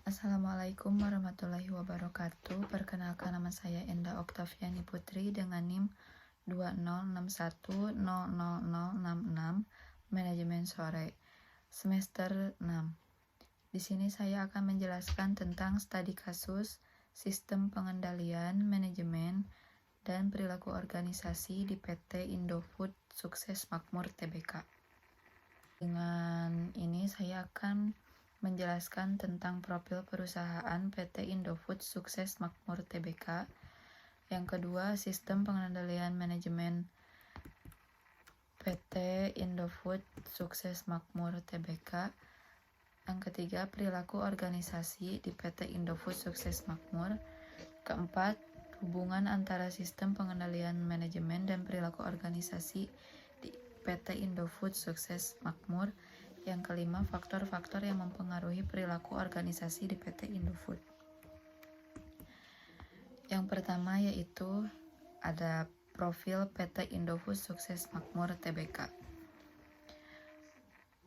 Assalamualaikum warahmatullahi wabarakatuh. Perkenalkan, nama saya Enda Oktaviani Putri dengan NIM 206100066, Manajemen Sore, semester 6. Di sini saya akan menjelaskan tentang studi kasus, sistem pengendalian, manajemen, dan perilaku organisasi di PT Indofood Sukses Makmur Tbk. Dengan ini saya akan menjelaskan tentang profil perusahaan PT Indofood Sukses Makmur Tbk. Yang kedua, sistem pengendalian manajemen PT Indofood Sukses Makmur Tbk. Yang ketiga, perilaku organisasi di PT Indofood Sukses Makmur. Keempat, hubungan antara sistem pengendalian manajemen dan perilaku organisasi di PT Indofood Sukses Makmur. Yang kelima, faktor-faktor yang mempengaruhi perilaku organisasi di PT Indofood. Yang pertama yaitu ada profil PT Indofood Sukses Makmur Tbk.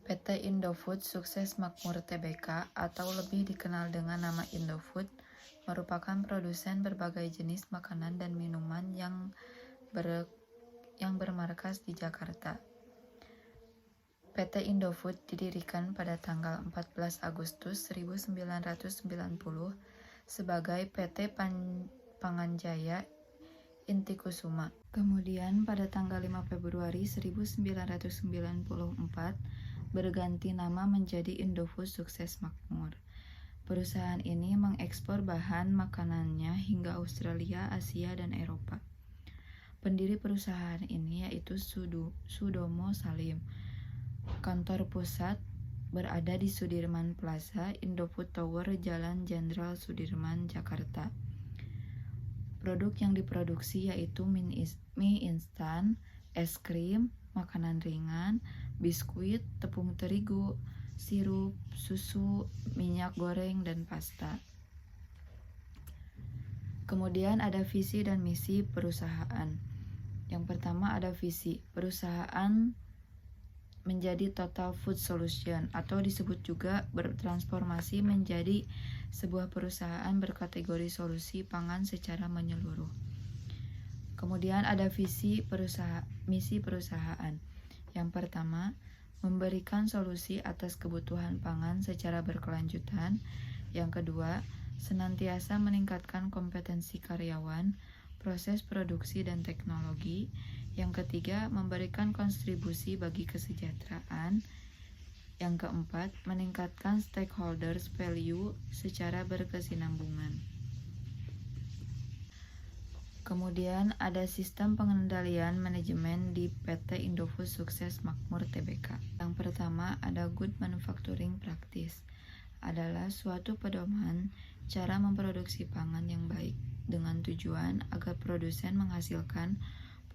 PT Indofood Sukses Makmur Tbk atau lebih dikenal dengan nama Indofood merupakan produsen berbagai jenis makanan dan minuman yang bermarkas di Jakarta. PT Indofood didirikan pada tanggal 14 Agustus 1990 sebagai PT Panganjaya Intikusuma. Kemudian pada tanggal 5 Februari 1994 berganti nama menjadi Indofood Sukses Makmur. Perusahaan ini mengekspor bahan makanannya hingga Australia, Asia, dan Eropa. Pendiri perusahaan ini yaitu Sudomo Salim. Kantor pusat berada di Sudirman Plaza, Indofood Tower, Jalan Jenderal Sudirman, Jakarta. Produk yang diproduksi yaitu mie instan, es krim, makanan ringan, biskuit, tepung terigu, sirup, susu, minyak goreng, dan pasta. Kemudian ada visi dan misi perusahaan. Yang pertama ada visi. Perusahaan menjadi Total Food Solution atau disebut juga bertransformasi menjadi sebuah perusahaan berkategori solusi pangan secara menyeluruh. Kemudian ada misi perusahaan. Yang pertama, memberikan solusi atas kebutuhan pangan secara berkelanjutan. Yang kedua, senantiasa meningkatkan kompetensi karyawan, proses produksi dan teknologi. Yang ketiga, memberikan kontribusi bagi kesejahteraan. Yang keempat, meningkatkan stakeholders value secara berkesinambungan. Kemudian ada sistem pengendalian manajemen di PT Indofood Sukses Makmur Tbk. Yang pertama ada Good Manufacturing Practice, adalah suatu pedoman cara memproduksi pangan yang baik dengan tujuan agar produsen menghasilkan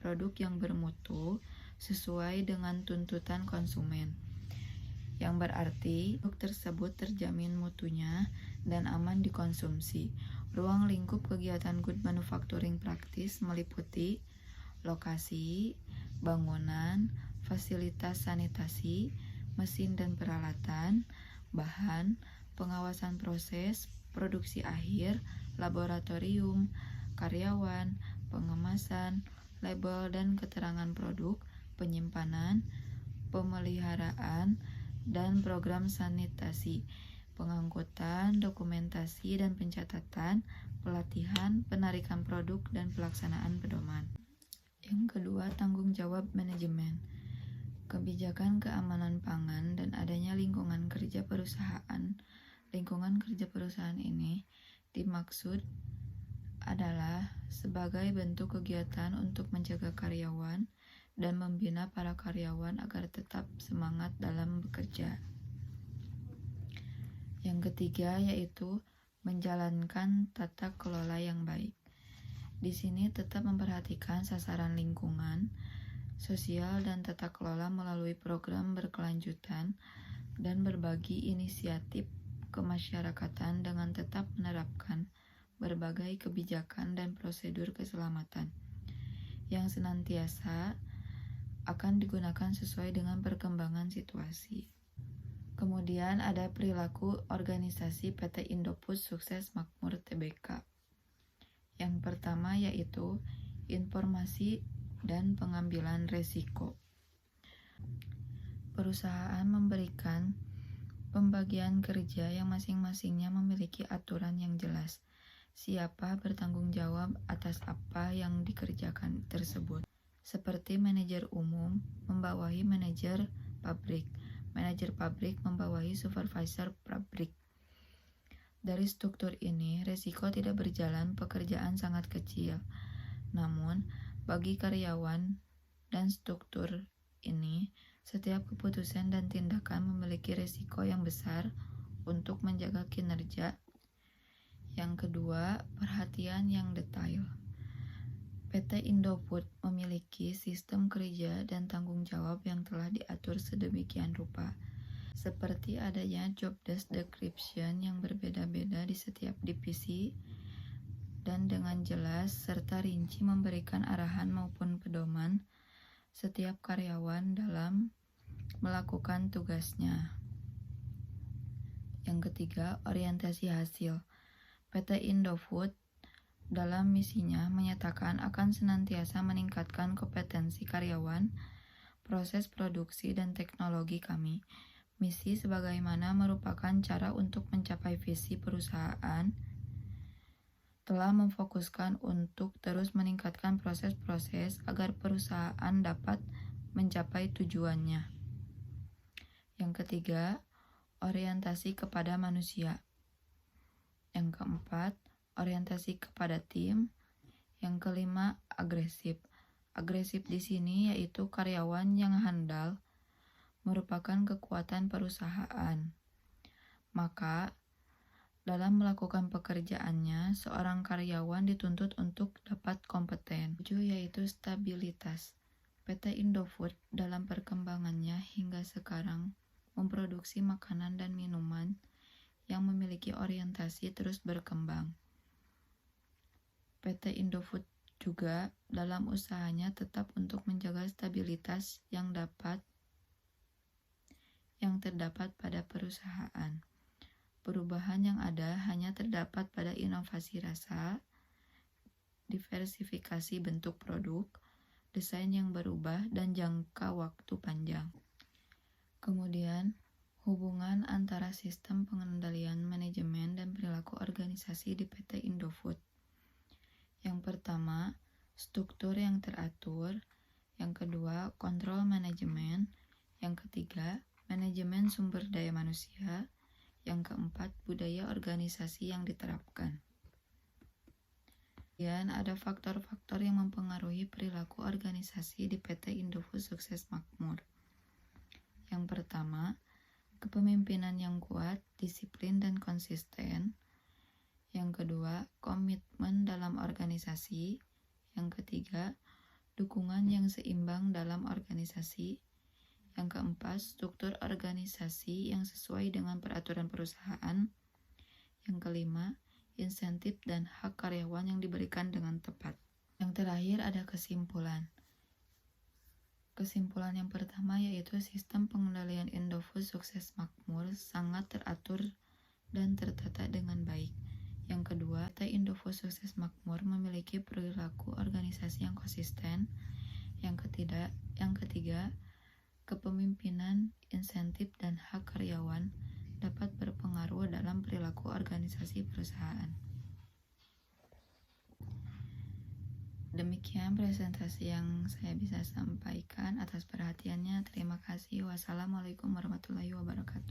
produk yang bermutu sesuai dengan tuntutan konsumen, yang berarti produk tersebut terjamin mutunya dan aman dikonsumsi. Ruang lingkup kegiatan Good Manufacturing Practice meliputi lokasi, bangunan, fasilitas sanitasi, mesin dan peralatan, bahan, pengawasan proses, produksi akhir, laboratorium, karyawan, pengemasan, label dan keterangan produk, penyimpanan, pemeliharaan, dan program sanitasi, pengangkutan, dokumentasi dan pencatatan, pelatihan, penarikan produk, dan pelaksanaan pedoman. Yang kedua, tanggung jawab manajemen. Kebijakan keamanan pangan dan adanya lingkungan kerja perusahaan. Lingkungan kerja perusahaan ini dimaksud adalah sebagai bentuk kegiatan untuk menjaga karyawan dan membina para karyawan agar tetap semangat dalam bekerja. Yang ketiga yaitu menjalankan tata kelola yang baik. Di sini tetap memperhatikan sasaran lingkungan, sosial, dan tata kelola melalui program berkelanjutan dan berbagi inisiatif kemasyarakatan dengan tetap menerapkan berbagai kebijakan dan prosedur keselamatan yang senantiasa akan digunakan sesuai dengan perkembangan situasi. Kemudian ada perilaku organisasi PT Indofood Sukses Makmur Tbk. Yang pertama yaitu informasi dan pengambilan resiko. Perusahaan memberikan pembagian kerja yang masing-masingnya memiliki aturan yang jelas. Siapa bertanggung jawab atas apa yang dikerjakan tersebut. Seperti manajer umum membawahi manajer pabrik membawahi supervisor pabrik. Dari struktur ini, resiko tidak berjalan, pekerjaan sangat kecil. Namun, bagi karyawan dan struktur ini, setiap keputusan dan tindakan memiliki resiko yang besar untuk menjaga kinerja. Yang kedua, perhatian yang detail. PT Indofood memiliki sistem kerja dan tanggung jawab yang telah diatur sedemikian rupa, seperti adanya job desk description yang berbeda-beda di setiap divisi, dan dengan jelas serta rinci memberikan arahan maupun pedoman setiap karyawan dalam melakukan tugasnya. Yang ketiga, orientasi hasil. PT Indofood dalam misinya menyatakan akan senantiasa meningkatkan kompetensi karyawan, proses produksi, dan teknologi kami. Misi sebagaimana merupakan cara untuk mencapai visi perusahaan, telah memfokuskan untuk terus meningkatkan proses-proses agar perusahaan dapat mencapai tujuannya. Yang ketiga, orientasi kepada manusia. Yang keempat, orientasi kepada tim. Yang kelima, agresif. Agresif di sini yaitu karyawan yang handal merupakan kekuatan perusahaan. Maka, dalam melakukan pekerjaannya, seorang karyawan dituntut untuk dapat kompeten. 7 yaitu stabilitas. PT Indofood dalam perkembangannya hingga sekarang memproduksi makanan dan minuman yang memiliki orientasi terus berkembang. PT Indofood juga dalam usahanya tetap untuk menjaga stabilitas yang terdapat pada perusahaan. Perubahan yang ada hanya terdapat pada inovasi rasa, diversifikasi bentuk produk, desain yang berubah, dan jangka waktu panjang. Kemudian, hubungan antara sistem pengendalian manajemen dan perilaku organisasi di PT Indofood. Yang pertama, struktur yang teratur. Yang kedua, kontrol manajemen. Yang ketiga, manajemen sumber daya manusia. Yang keempat, budaya organisasi yang diterapkan. Kemudian ada faktor-faktor yang mempengaruhi perilaku organisasi di PT Indofood Sukses Makmur. Yang pertama, kepemimpinan yang kuat, disiplin dan konsisten. Yang kedua, komitmen dalam organisasi. Yang ketiga, dukungan yang seimbang dalam organisasi. Yang keempat, struktur organisasi yang sesuai dengan peraturan perusahaan. Yang kelima, insentif dan hak karyawan yang diberikan dengan tepat. Yang terakhir ada kesimpulan. Kesimpulan yang pertama yaitu sistem pengendalian Indofood Sukses Makmur sangat teratur dan tertata dengan baik. Yang kedua, PT Indofood Sukses Makmur memiliki perilaku organisasi yang konsisten. Yang ketiga, kepemimpinan, insentif, dan hak karyawan dapat berpengaruh dalam perilaku organisasi perusahaan. Demikian presentasi yang saya bisa sampaikan. Atas perhatiannya, terima kasih. Wassalamualaikum warahmatullahi wabarakatuh.